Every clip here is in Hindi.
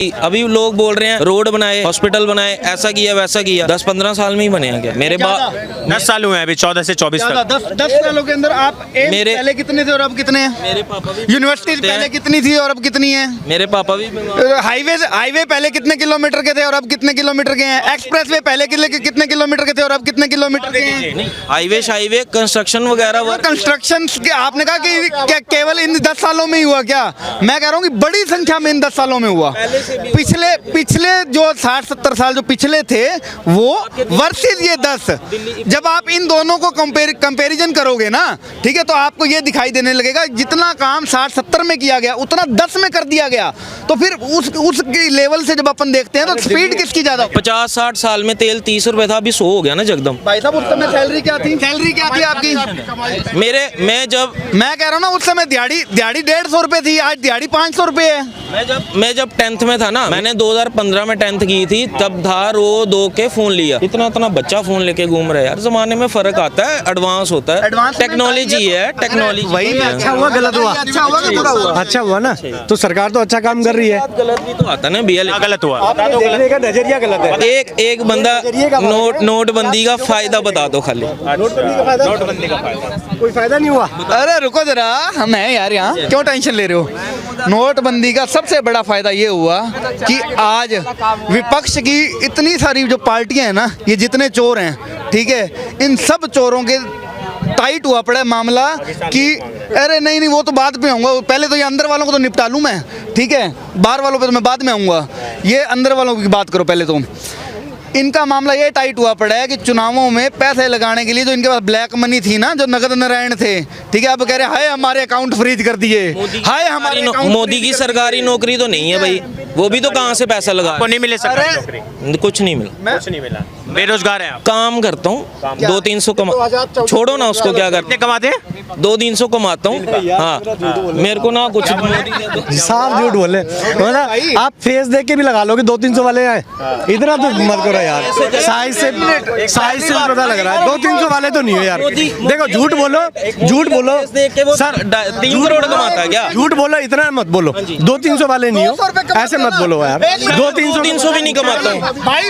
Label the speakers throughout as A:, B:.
A: अभी लोग बोल रहे हैं रोड बनाए, हॉस्पिटल बनाए, ऐसा किया वैसा किया। 10-15 साल में ही बने हैं क्या? मेरे
B: 10 साल हुए हैं अभी, 14 से 24 तक।
C: 10 सालों के अंदर आप पहले कितने थे और अब कितने हैं?
A: मेरे पापा भी
C: यूनिवर्सिटी पहले कितनी थी और अब कितनी है?
A: मेरे पापा भी
C: हाईवे पहले कितने किलोमीटर के थे और अब कितने किलोमीटर के हैं? एक्सप्रेसवे पहले कितने किलोमीटर के थे और अब कितने किलोमीटर के हैं?
A: हाईवे कंस्ट्रक्शन वगैरह
C: कंस्ट्रक्शन आपने कहा कि केवल इन 10 सालों में ही हुआ क्या? मैं कह रहा हूँ कि बड़ी संख्या में इन 10 सालों में हुआ। पिछले जो 60-70 साल जो पिछले थे वो वर्सेस ये 10, जब आप इन दोनों को कंपैरिजन करोगे ना, ठीक है, तो आपको ये दिखाई देने लगेगा जितना काम 60-70 में किया गया उतना 10 में कर दिया गया। तो फिर उस लेवल से जब अपन देखते हैं तो स्पीड किसकी ज्यादा?
A: 50-60 साल में तेल 30 रुपए था, अभी 100 हो गया ना जगदम।
C: भाई साहब उस समय सैलरी क्या थी आपकी? मैं कह रहा हूँ ना, उस समय दिहाड़ी 150 रुपए थी, आज दिहाड़ी 500 रुपए है।
A: मैं जब 10th में था ना, मैंने 2015 में 10th की थी, तब था रो 2 के फोन लिया। इतना बच्चा फोन लेके घूम रहा है यार। जमाने में फर्क आता है, एडवांस होता है, टेक्नोलॉजी है, टेक्नोलॉजी।
C: वही में अच्छा हुआ गलत हुआ? अच्छा हुआ कि बुरा हुआ?
D: अच्छा हुआ ना, तो सरकार तो अच्छा काम कर रही है।
A: गलत भी तो आता ना भैया,
B: गलत हुआ।
D: देखने का नजरिया गलत है।
A: एक बंदा नोटबंदी का फायदा बता दो खाली।
B: नोटबंदी का फायदा
D: कोई फायदा नहीं हुआ।
C: अरे रुको जरा, हम हैं यार यहाँ, क्यों टेंशन ले रहे हो? नोटबंदी का सबसे बड़ा फायदा ये हुआ कि आज विपक्ष की इतनी सारी जो पार्टियां हैं ना, ये जितने चोर हैं, ठीक है, इन सब चोरों के टाइट हुआ पड़ा है मामला कि अरे नहीं वो तो बाद में आऊँगा, पहले तो ये अंदर वालों को तो निपटा लूँ मैं, ठीक है, बाहर वालों पे तो मैं बाद में आऊँगा, ये अंदर वालों की बात करो पहले। तो इनका मामला ये टाइट हुआ पड़ा है कि चुनावों में पैसे लगाने के लिए जो इनके पास ब्लैक मनी थी ना, जो नगद नारायण थे, ठीक है, अब कह रहे हैं हाय हमारे अकाउंट फ्रीज कर दिए, हाय हमारे
A: मोदी की सरकारी नौकरी तो नहीं है भाई, वो भी तो कहाँ से पैसा लगा?
B: नहीं मिले सरकारी नौकरी,
A: कुछ नहीं मिला,
B: कुछ नहीं मिला। बेरोजगार हैं आप?
A: काम करता हूँ, 200-300 कमा, छोड़ो ना उसको, क्या करते
B: कमाते हैं?
A: 200-300 कमाता हूँ। हाँ, मेरे को ना कुछ
D: साफ झूठ बोले, मतलब आप फेस देख के भी लगा लोगे 200-300 वाले हैं, इतना तो मत करो यार। साइज से पता लग रहा है 200-300 वाले तो नहीं है यार। देखो झूठ बोलो सर,
A: 3 करोड़ कमाता है क्या?
D: झूठ बोलो, इतना मत बोलो 200-300 वाले नहीं हो, ऐसे मत बोलो यार।
A: 200-300 भी नहीं कमाता हूँ।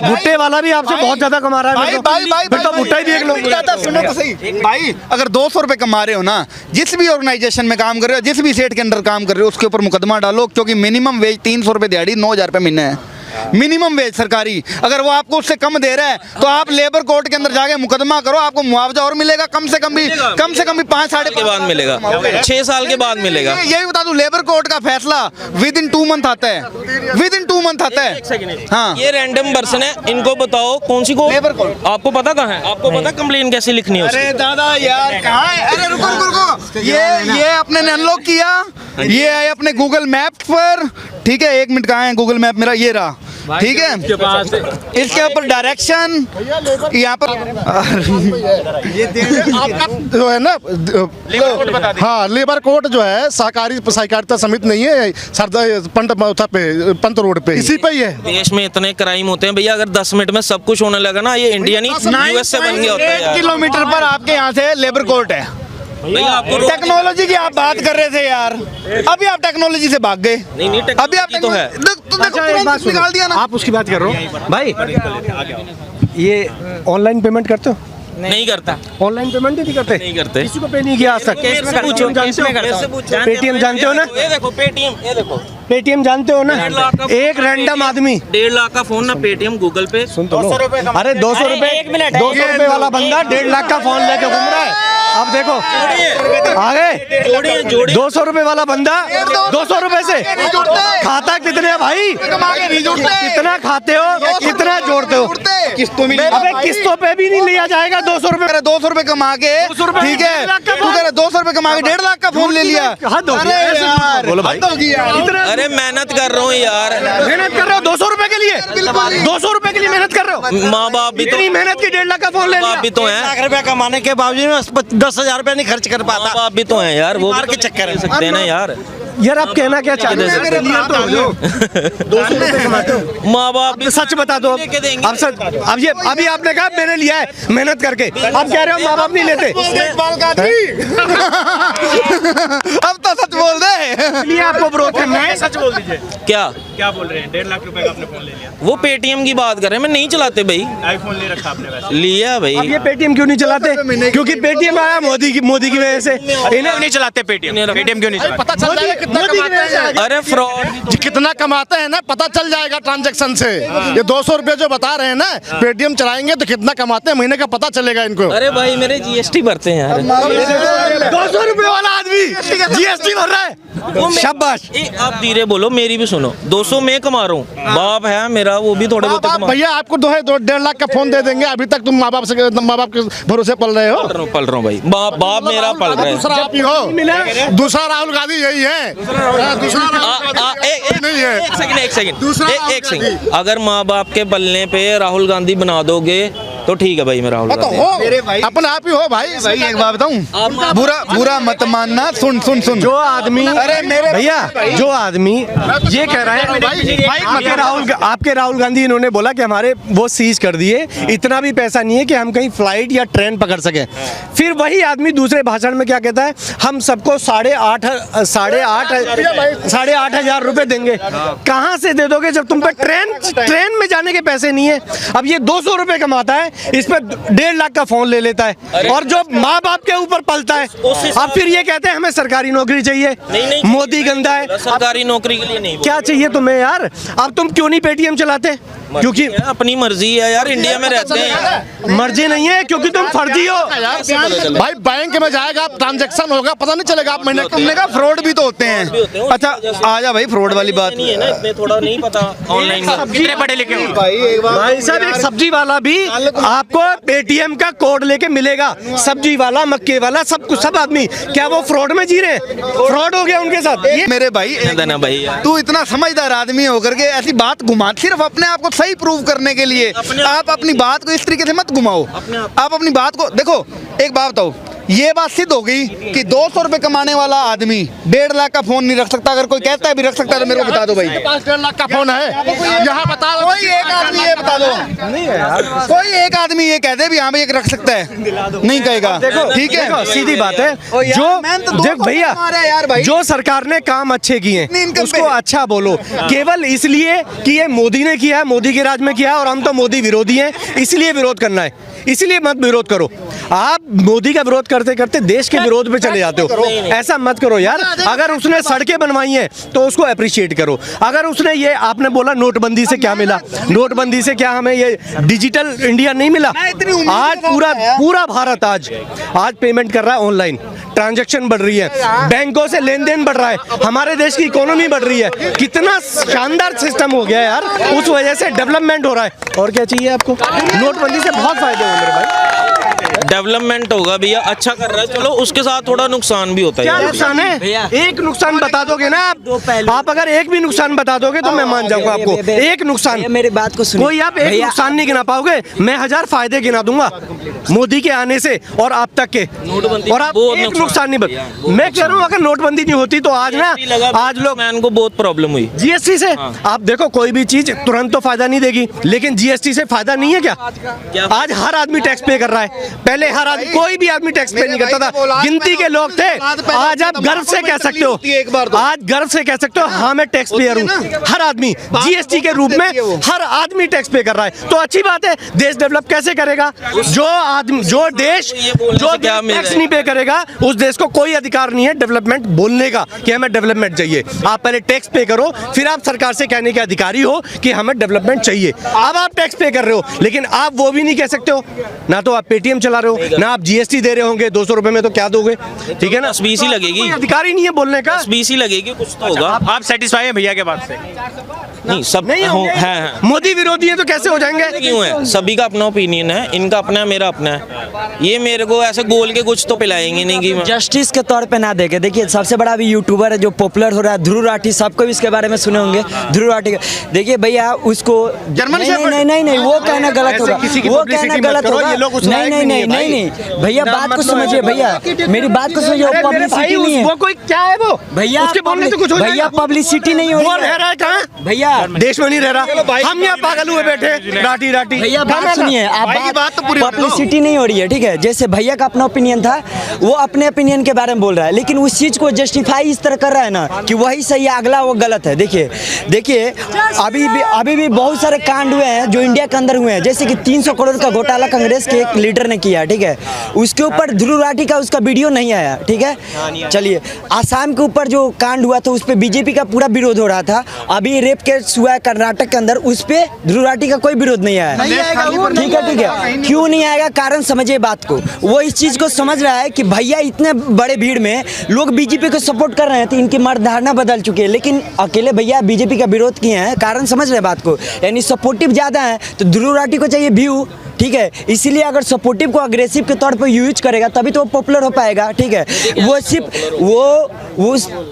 D: भुट्टे वाला भी आपसे बहुत ज्यादा कमा रहा है, फिर तो भुट्टा ही देख लो।
C: सुनो तो सही भाई, अगर 200 रुपए कमा रहे हो ना, जिस भी ऑर्गेनाइजेशन में काम कर रहे हो, जिस भी सेट के अंदर काम कर रहे हो, उसके ऊपर मुकदमा डालो, क्योंकि मिनिमम वेज 300 रुपए दिहाड़ी, 9,000 रुपए महीने है मिनिमम वेज सरकारी। अगर वो आपको उससे कम दे रहा है तो आप लेबर कोर्ट के अंदर जाके मुकदमा करो, आपको मुआवजा और मिलेगा, कम से कम भी 5-5.5
A: के बाद मिलेगा, 6 साल के बाद मिलेगा।
C: यही बता दूं, लेबर कोर्ट का फैसला विद इन 2 मंथ आता है, विद इन 2 मंथ आता है। हाँ,
A: ये रैंडम पर्सन है, इनको बताओ कौन सी को
C: लेबर कोर्ट
A: आपको पता कहाँ है? आपको पता कंप्लेन कैसे लिखनी है?
C: अरे दादा यार कहाँ है? अरे रुको, ये अपने ने अनलॉक किया, ये है अपने गूगल मैप पर, ठीक है, 1 मिनट कहाँ है गूगल मैप मेरा? ये रहा, ठीक है, इसके ऊपर डायरेक्शन यहाँ पर
E: जो है ना, हाँ, लेबर कोर्ट जो है सहकारी सहकारिता समिति नहीं है, पंत रोड पे, इसी पे ही है।
A: देश में इतने क्राइम होते हैं भैया, अगर 10 मिनट में सब कुछ होने लगा ना, ये इंडिया नहीं यूएस से बन गया होता है यार।
C: किलोमीटर पर आपके यहाँ से लेबर कोर्ट है। टेक्नोलॉजी की आप बात कर रहे थे यार, अभी आप टेक्नोलॉजी से भाग गए।
A: नहीं,
C: अभी आप
A: तो है।
C: निकाल दिया ना।
D: आप उसकी बात कर रहे हो भाई, ये ऑनलाइन पेमेंट करते हो?
A: नहीं करता,
D: ऑनलाइन पेमेंट नहीं करते,
A: नहीं करते,
D: किसी को पे नहीं किया आज तक। पेटीएम जानते हो ना?
A: ये देखो पेटीएम, ये देखो
D: पेटीएम जानते हो ना? एक रैंडम आदमी
A: 1.5 लाख का फोन ना, पेटीएम गूगल पे।
D: सुन तो लो, अरे 200 रुपए वाला बंदा 1.5 लाख का फोन लेके घूम रहा है। अब देखो आगे 200 रुपए वाला बंदा 200 रुपए से खाता कितने भाई? कितना खाते हो, कितना जोड़ते हो? अबे किस्तों पे भी नहीं लिया जाएगा 200 रुपए।
C: 200 रुपए कमा के, ठीक है, 200 रुपए कमा के 1.5 लाख का फोन ले लिया।
D: बोलो भाई,
A: अरे मेहनत कर रहा हूँ यार,
D: मेहनत कर रहे हो 200 रुपए के लिए, 200 रुपए के लिए मेहनत कर रहे हो।
A: माँ बाप भी तो,
D: इतनी मेहनत की 1.5 लाख का फोन ले लिया।
A: भी तो है,
F: 1 लाख रुपया कमाने के बावजूद 10,000 रुपया नहीं खर्च कर पाता।
A: माँ बाप भी तो है यार, वो
F: मार के चक्कर
A: कर सकते हैं ना यार।
D: यार आप कहना क्या चाहते हैं? 200 रुपए कमाते हो,
A: माँ बाप भी
D: सच बता दो। अब सच, अब ये अभी आपने कहा मैंने लिया है मेहनत करके, अब कह रहे हो माँ बाप नहीं लेते।
C: अब तो सच बोल दे,
D: इसलिए आपको विरोध करना है।
B: सच बोल दीजिए।
A: क्या
B: क्या बोल रहे हैं? 1.5 लाख रुपए का आपने फोन ले लिया,
A: वो पेटीएम की बात कर रहे हैं, मैं नहीं चलाते भाई।
B: आईफोन ले रखा आपने वैसे।
A: लिया
D: अब
A: भाई।
D: ये पेटीएम क्यों नहीं चलाते? क्योंकि पेटीएम आया मोदी की वजह से।
B: इन्हें नहीं चलाते पेटीएम, पेटीएम क्यों नहीं चलाते?
E: पता चल जाएगा कितना कमाते हैं,
A: अरे फ्रॉड।
E: कितना कमाते हैं ना पता चल जाएगा ट्रांजैक्शन से। ये 200 रुपए जो बता रहे हैं ना, पेटीएम चलाएंगे तो कितना कमाते हैं महीने का पता चलेगा इनको।
A: अरे भाई मेरे जीएसटी भरते हैं यार।
D: 200 रुपए वाला आदमी जीएसटी भर रहा है। शाबाश।
A: आप धीरे बोलो, मेरी भी सुनो। 200 मैं कमा रहा हूँ, बाप है मेरा, वो भी थोड़े बहुत कमा।
E: भैया आपको 1.5 लाख का फोन दे देंगे, अभी तक तुम माँ बाप के भरोसे पल रहे हो।
A: पल रहा हूँ भाई, बाप मेरा पल रहा है।
E: दूसरा आप ही हो, दूसरा राहुल गांधी यही है। दूसरा राहुल गांधी नहीं है।
A: एक सेकंड
E: दूसरा
A: एक सेकंड। अगर माँ बाप के पलने पे राहुल गांधी बना दोगे तो ठीक है भाई, मैं राहुल
E: तो
A: गांधी।
E: हो मेरे भाई, अपने आप ही हो भाई।
C: भाई एक बात बताऊं, बुरा मत मानना। सुन सुन सुन,
D: जो आदमी,
C: अरे मेरे
D: भैया जो आदमी ये कह रहा है, आपके राहुल गांधी इन्होंने बोला कि हमारे वो सीज कर दिए, इतना भी पैसा नहीं है कि हम कहीं फ्लाइट या ट्रेन पकड़ सकें। फिर वही आदमी दूसरे भाषण में क्या कहता है, हम सबको 8,500 हजार रुपए देंगे। कहाँ से दे दोगे जब तुम पे ट्रेन में जाने के पैसे नहीं है? अब ये 200 रुपए कमाता है, इस पे 1.5 लाख का फोन ले लेता है और जो माँ बाप के ऊपर पलता है। अब फिर ये कहते हैं हमें सरकारी नौकरी चाहिए,
A: नहीं,
D: मोदी गंदा है।
A: सरकारी नौकरी के लिए नहीं।
D: क्या चाहिए तुम्हें यार? अब तुम क्यों नहीं पेटीएम चलाते? क्योंकि
A: अपनी मर्जी है यार, इंडिया में रहते हैं।
D: मर्जी नहीं है, क्योंकि तुम फर्जी हो।
E: भाई बैंक में जाएगा, ट्रांजैक्शन होगा, पता नहीं चलेगा आप महीने
C: तुमने कहा फ्रॉड भी तो होते हैं। अच्छा आजा भाई, फ्रॉड वाली बात
A: नहीं है ना, इतने थोड़ा नहीं पता ऑनलाइन का।
B: कितने पढ़े लिखे हो?
D: भाई साहब, एक सब्जी वाला भी आपको पेटीएम का कोड लेके मिलेगा। सब्जी वाला, मक्के वाला, सब कुछ, सब आदमी क्या वो फ्रॉड में जी रहे हैं? फ्रॉड हो गया उनके साथ।
C: मेरे भाई,
A: देना भाई यार।
C: तू इतना समझदार आदमी होकर के ऐसी बात घुमा, सिर्फ अपने आप को सही प्रूव करने के लिए। आप अपनी बात को इस तरीके से मत घुमाओ। आप अपनी बात को देखो, एक बात बताओ, ये बात सिद्ध हो गई कि 200 रुपए कमाने वाला आदमी 1.5 लाख का फोन नहीं रख सकता। अगर कोई कहता है भी रख सकता है तो मेरे को बता दो भाई।
E: 1.5 लाख का फोन है यहाँ, बता दो
C: कोई एक आदमी ये बता दो, कोई एक आदमी ये कह दे भी हाँ भाई एक रख सकता है, नहीं कहेगा। ठीक है,
D: देखो, सीधी बात है। देख भैया, जो सरकार ने काम अच्छे किए उसको अच्छा बोलो। केवल इसलिए कि ये मोदी ने किया है, मोदी के राज में किया है और हम तो मोदी विरोधी हैं, इसलिए विरोध करना है। इसलिए मत विरोध करो। आप मोदी का विरोध करते करते देश के विरोध पे चले जाते हो। ऐसा मत करो यार। अगर उसने सड़कें बनवाई हैं तो उसको अप्रिशिएट करो। अगर उसने ये, आपने बोला नोटबंदी से क्या मिला, नोटबंदी से क्या हमें ये डिजिटल इंडिया नहीं मिला? आज पूरा भारत आज पेमेंट कर रहा है ऑनलाइन, ट्रांजैक्शन बढ़ रही है, बैंकों से लेन देन बढ़ रहा है, हमारे देश की इकोनॉमी बढ़ रही है। कितना शानदार सिस्टम हो गया यार, उस वजह से डेवलपमेंट हो रहा है। और क्या चाहिए आपको? नोटबंदी से बहुत फायदे हो मेरे भाई।
A: डेवलपमेंट होगा भैया, अच्छा कर रहा है, चलो उसके साथ थोड़ा नुकसान भी होता है।
D: क्या नुकसान है? एक नुकसान बता दोगे ना आप अगर एक भी नुकसान बता दोगे तो मैं मान जाऊंगा आपको। एक नुकसान,
F: मेरी बात को सुनिए।
D: कोई आप एक नुकसान नहीं गिना पाओगे, मैं 1000 फायदे गिना दूंगा मोदी के आने से और आप तक के। और आप एक नुकसान नहीं बता। मैं कह रहा हूँ अगर नोटबंदी नहीं होती तो आज ना, आज लोग
A: मैन को बहुत प्रॉब्लम हुई
D: जीएसटी से। आप देखो, कोई भी चीज तुरंत तो फायदा नहीं देगी, लेकिन जीएसटी से फायदा नहीं है क्या? आज हर आदमी टैक्स पे कर रहा है। पहले हर आदमी, कोई भी आदमी टैक्स पे नहीं करता था, गिनती के लोग थे। आज आप गर्व से कह सकते हो, आज गर्व से कह सकते हो हाँ मैं टैक्स पेयर हूँ। हर आदमी जीएसटी के रूप में हर आदमी टैक्स पे कर रहा है, तो अच्छी बात है। देश डेवलप कैसे करेगा? जो देश टैक्स नहीं पे करेगा उस देश को कोई अधिकार नहीं है डेवलपमेंट बोलने का कि हमें डेवलपमेंट चाहिए। आप पहले टैक्स पे करो, फिर आप सरकार से कहने के अधिकारी हो कि हमें डेवलपमेंट चाहिए। अब आप टैक्स पे कर रहे हो, लेकिन आप वो भी नहीं कह सकते हो। ना तो आप पेटीएम चला रहे हो, ना आप जीएसटी दे रहे होंगे। 200 रुपए में तो क्या दोगे? ठीक है ना,
A: 20 ही लगेगी।
D: कोई अधिकार ही नहीं है बोलने का।
A: 20 ही लगेगी, कुछ तो होगा।
B: आप सेटिस्फाई हैं भैया के बात से?
A: नहीं, सब
D: नहीं होंगे।
A: है।
D: मोदी विरोधी है तो कैसे हो जाएंगे?
A: क्यों है? सभी का अपना ओपिनियन है, इनका अपना है, मेरा अपना है। ये मेरे को ऐसे गोल के कुछ तो पिलाएंगे नहीं कि
F: जस्टिस के तौर पे ना देखे। देखिए सबसे बड़ा अभी यूट्यूबर है जो पॉपुलर हो रहा है, ध्रुव राठी, सबको भी इसके बारे में सुने होंगे। ध्रुव राठी, देखिए भैया उसको
C: जर्मन
F: नहीं, वो कहना गलत होगा, वो कहना गलत होगा। नहीं, नहीं नहीं नहीं भैया, बात को समझिए भैया, मेरी बात को समझिए। पब्लिसिटी नहीं है
D: वो कोई क्या है वो
F: भैया,
D: उसके बोलने से कुछ हो
F: भैया
D: जाएगा।
F: पब्लिसिटी नहीं हो
D: वो
F: रही
D: रह
F: है
D: रहा है कहाँ?
F: भैया।
D: देश में नहीं रह रहा, हम यहाँ पागल हुए बैठे राठी राठी।
F: भैया बात सुनिए, आप
C: भाई की बात तो पूरी होने दो।
F: पब्लिसिटी नहीं हो रही है, ठीक है। जैसे भैया का अपना ओपिनियन था, वो अपने ओपिनियन के बारे में बोल रहा है, लेकिन उस चीज को जस्टिफाई इस तरह कर रहा है ना कि वही सही है, अगला वो गलत है। देखिए अभी भी बहुत सारे कांड हुए हैं जो इंडिया के अंदर हुए हैं, जैसे कि 300 करोड़ का घोटाला कांग्रेस के एक लीडर ने किया, ठीक है। उसके ऊपर ध्रुव राठी का उसका वीडियो नहीं आया, ठीक है। चलिए, आसाम के ऊपर जो कांड हुआ था उस पर बीजेपी का पूरा विरोध हो रहा था। अभी रेप केस हुआ है कर्नाटक के अंदर, उस पर ध्रुव राठी का कोई विरोध नहीं आया, ठीक है। क्यों नहीं आएगा, कारण समझिए बात को। वो इस चीज को समझ रहा है कि भैया इतने बड़े भीड़ में लोग बीजेपी को सपोर्ट कर रहे हैं, तो इनकी मर्दाना बदल चुकी है, लेकिन अकेले भैया बीजेपी का विरोध किए हैं, कारण समझ रहे हैं बात को। यानी सपोर्टिव ज्यादा है तो ध्रुव राठी को चाहिए व्यू, ठीक है। इसीलिए अगर सपोर्टिव को अग्रेसिव के तौर पर यूज करेगा तभी तो वो पॉपुलर हो पाएगा, ठीक है। वो सिर्फ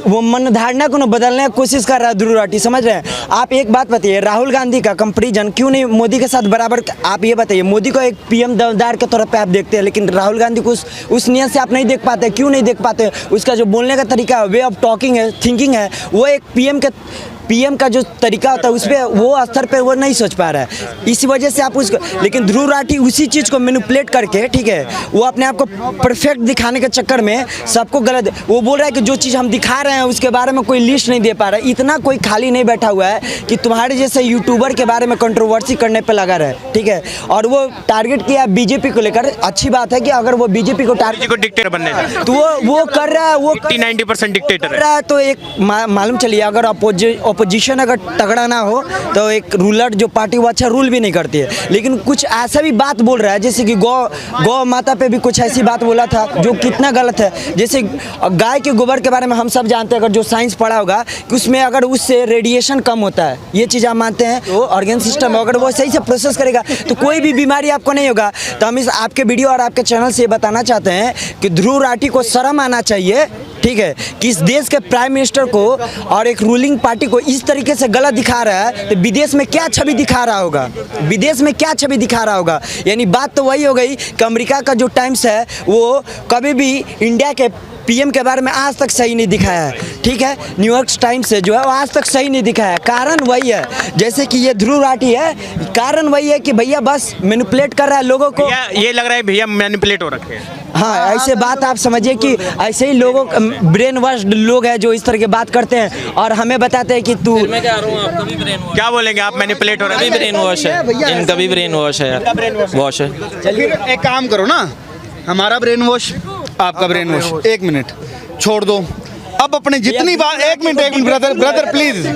F: वो मन धारणा को ना बदलने की कोशिश कर रहा है ध्रुव राठी, समझ रहे हैं आप। एक बात बताइए, राहुल गांधी का कंपैरिजन क्यों नहीं मोदी के साथ बराबर? आप ये बताइए, मोदी को एक पीएम दमदार के तौर पे आप देखते हैं, लेकिन राहुल गांधी को उस नियत से आप नहीं देख पाते। क्यों नहीं देख पाते? उसका जो बोलने का तरीका, वे ऑफ टॉकिंग है, थिंकिंग है, वो एक पीएम का जो तरीका होता है उस पर वो स्तर पे वो नहीं सोच पा रहा है, इसी वजह से आप उसको। लेकिन ध्रुव राठी उसी चीज़ को मैनिपुलेट करके, ठीक है, वो अपने आप को परफेक्ट दिखाने के चक्कर में सबको गलत, वो बोल रहा है कि जो चीज़ हम दिखा रहे हैं उसके बारे में कोई लिस्ट नहीं दे पा रहा है। इतना कोई खाली नहीं बैठा हुआ है कि तुम्हारे जैसे यूट्यूबर के बारे में कंट्रोवर्सी करने पर लगा रहे, ठीक है। और वो टारगेट किया बीजेपी को लेकर। अच्छी बात है कि अगर वो बीजेपी को टारगेट
B: डिक्टेटर बनने दें।
F: तो वो कर रहा है, वो
B: 80-90% डिक्टेटर
F: कर रहा है। तो एक मालूम चलिए, अगर अपोजिशन अगर तगड़ा ना हो तो एक रूलर जो पार्टी वो अच्छा रूल भी नहीं करती है। लेकिन कुछ ऐसा भी बात बोल रहा है, जैसे कि गौ माता पे भी कुछ ऐसी बात बोला था जो कितना गलत है। जैसे गाय के गोबर के बारे में हम सब जानते हैं, अगर जो साइंस पढ़ा होगा कि उसमें अगर उससे रेडिएशन कम होता है, ये चीज़ आप मानते हैं। तो ऑर्गन सिस्टम अगर वो सही से प्रोसेस करेगा तो कोई भी बीमारी आपको नहीं होगा। तो हम इस आपके वीडियो और आपके चैनल से ये बताना चाहते हैं कि ध्रुव राठी को शर्म आना चाहिए, ठीक है, कि इस देश के प्राइम मिनिस्टर को और एक रूलिंग पार्टी को इस तरीके से गलत दिखा रहा है, तो विदेश में क्या छवि दिखा रहा होगा, विदेश में क्या छवि दिखा रहा होगा। यानी बात तो वही हो गई कि अमेरिका का जो टाइम्स है वो कभी भी इंडिया के पीएम के बारे में आज तक सही नहीं दिखाया है, ठीक है। न्यूयॉर्क टाइम्स से जो है वो आज तक सही नहीं दिखाया है। कारण वही है, जैसे कि ये ध्रुव राठी है, कारण वही है कि भैया बस मैनिपुलेट कर रहा है लोगों को।
B: ये लग रहा है भैया मैनिपुलेट हो रखे हैं।
F: हाँ, ऐसे बात आप समझिए कि ऐसे ही लोगों ब्रेन वॉश्ड लोग हैं जो इस तरह की बात करते हैं और हमें बताते हैं कि तू।
A: मैं कह रहा हूँ आपका भी ब्रेन वॉश,
B: क्या बोलेंगे आप? मैनिपुलेट हो रहे
A: भी ब्रेन वॉश है, इनका भी ब्रेन वॉश है यार, वॉश है।
C: फिर एक काम करो ना, हमारा ब्रेन वॉश, आपका ब्रेन वॉश, 1 मिनट छोड़ दो। अब अपने जितनी बात, एक मिनट ब्रदर प्लीज,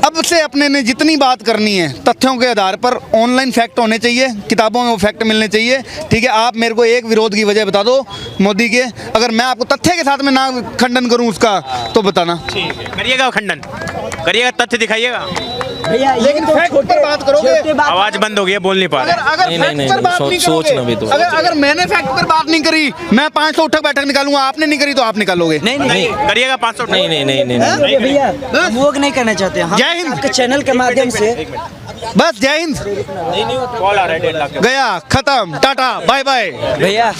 C: अब से अपने ने जितनी बात करनी है तथ्यों के आधार पर, ऑनलाइन फैक्ट होने चाहिए, किताबों में वो फैक्ट मिलने चाहिए, ठीक है। आप मेरे को एक विरोध की वजह बता दो मोदी के, अगर मैं आपको तथ्य के साथ में ना खंडन करूं उसका तो बताना।
B: करिएगा खंडन, करिएगा, तथ्य दिखाइएगा
F: भैया,
C: लेकिन फैक्ट पर बात करोगे।
B: आवाज बंद हो गई है, बोल नहीं पा रहे।
C: अगर फैक्ट पर बात नहीं करोगे, अगर मैंने फैक्ट पर बात नहीं करी, मैं 500 उठक बैठक निकालूंगा, आपने नहीं करी तो आप निकालोगे।
F: नहीं
B: करिएगा 500।
F: नहीं भैया, हम वो नहीं करना चाहते। हम
C: जय हिंद।
F: आपके चैनल के माध्यम से
C: बस जय हिंद,
B: कॉल आ रहा है 1.5 लाख।
C: गया, खत्म, टाटा, बाय बाय
F: भैया